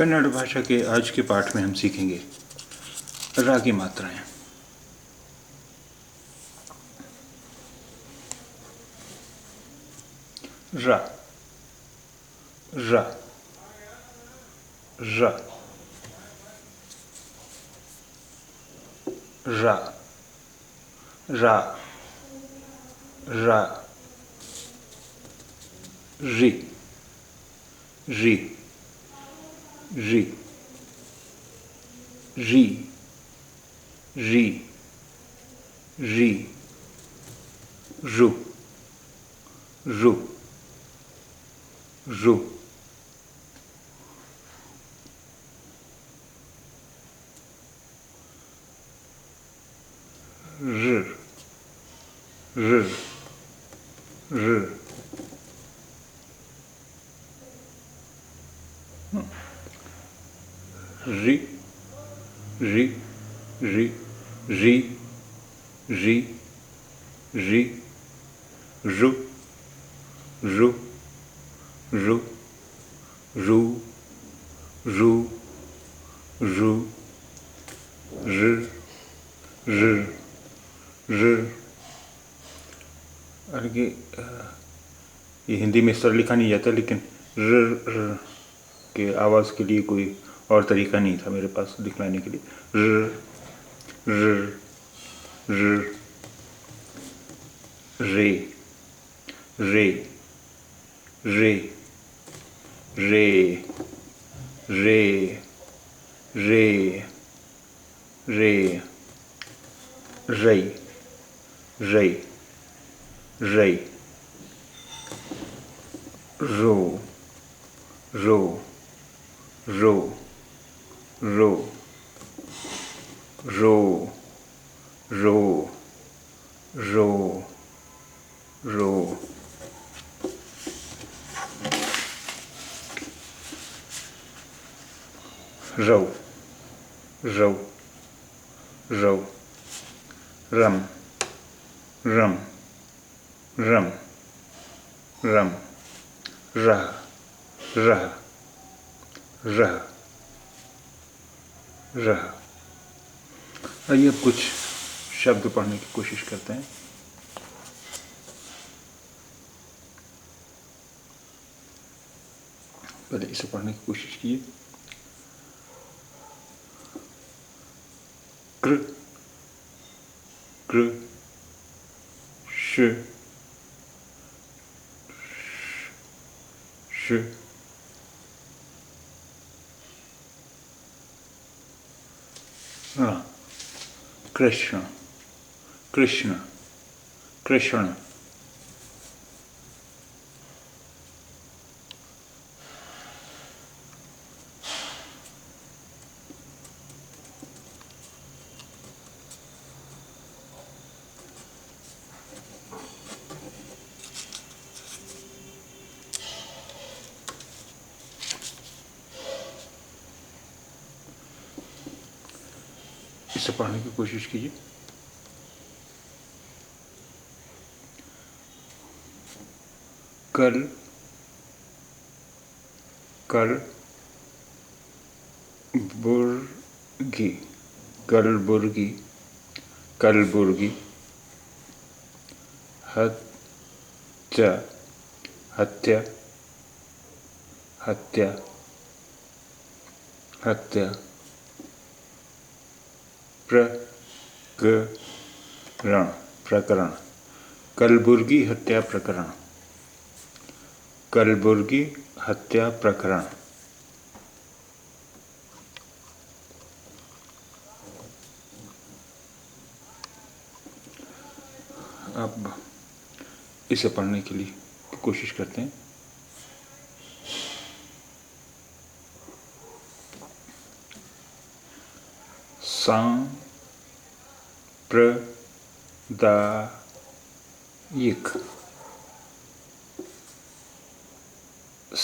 कन्नड़ भाषा के आज के पाठ में हम सीखेंगे रा की मात्राएं। रा रा रा रा रा रा री री री री री री रू रू रू र र र री री री री री री रू रू रू रू रू रू र र र। और ये हिंदी में इस तरह लिखा नहीं जाता, लेकिन र के आवाज़ के लिए कोई और तरीका नहीं था मेरे पास दिखलाने के लिए। र र र रे रे रे रे रे रे रे रई रई रई रो रो रो रो रो रो रो रो रो रो रो रम रम रम रम रह रह रह रह। आइए अब कुछ शब्द पढ़ने की कोशिश करते हैं। पहले इसे पढ़ने की कोशिश कीजिए। कृ कृ श श कृष्ण कृष्ण कृष्ण इसे पढ़ने की कोशिश कीजिए। कल कल बुर्गी कलबुर्गी कलबुर्गी हत्या हत्या हत्या हत्या प्रकरण प्रकरण कलबुर्गी हत्या प्रकरण कलबुर्गी हत्या प्रकरण। अब इसे पढ़ने के लिए कोशिश करते हैं। सांप्रदायिक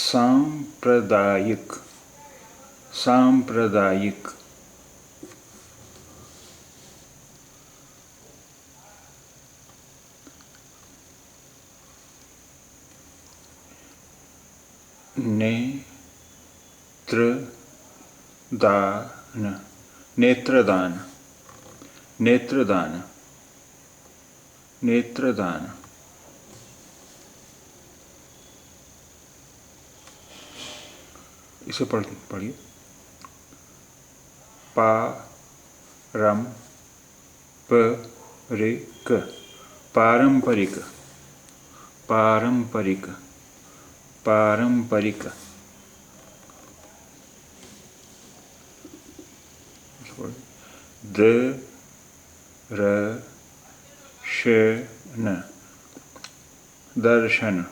सांप्रदायिक सांप्रदायिक नेत्र दान, नेत्रदान, नेत्रदान, नेत्रदान। इसे पढ़िए। पारंपरिक, पारंपरिक, पारंपरिक, पारंपरिक। दर्शन, दर्शन,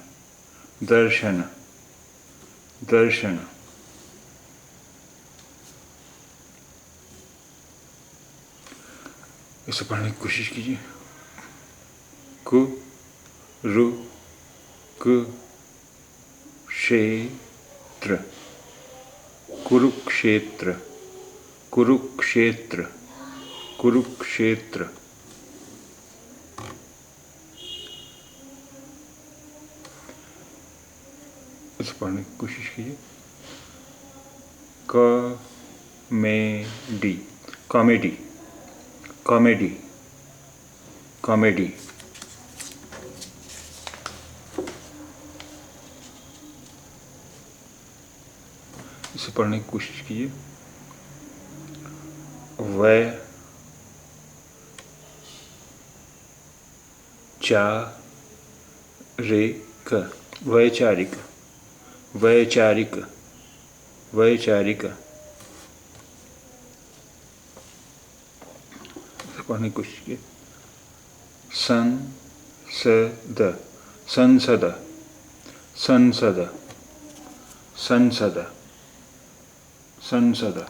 दर्शन, दर्शन। इसे पढ़ने की कोशिश कीजिए। कुरुक्षेत्र, कुरुक्षेत्र, कुरुक्षेत्र, कुरुक्षेत्र। इसे पढ़ने की कोशिश कीजिए। Comedy, comedy, comedy, comedy. इसे पढ़ने की कोशिश कीजिए। वैचारिक, वैचारिक, वैचारिक, वैचारिक। पढ़ने की कोशिश कीजिए। संसद, संसद, संसद, संसद, संसद।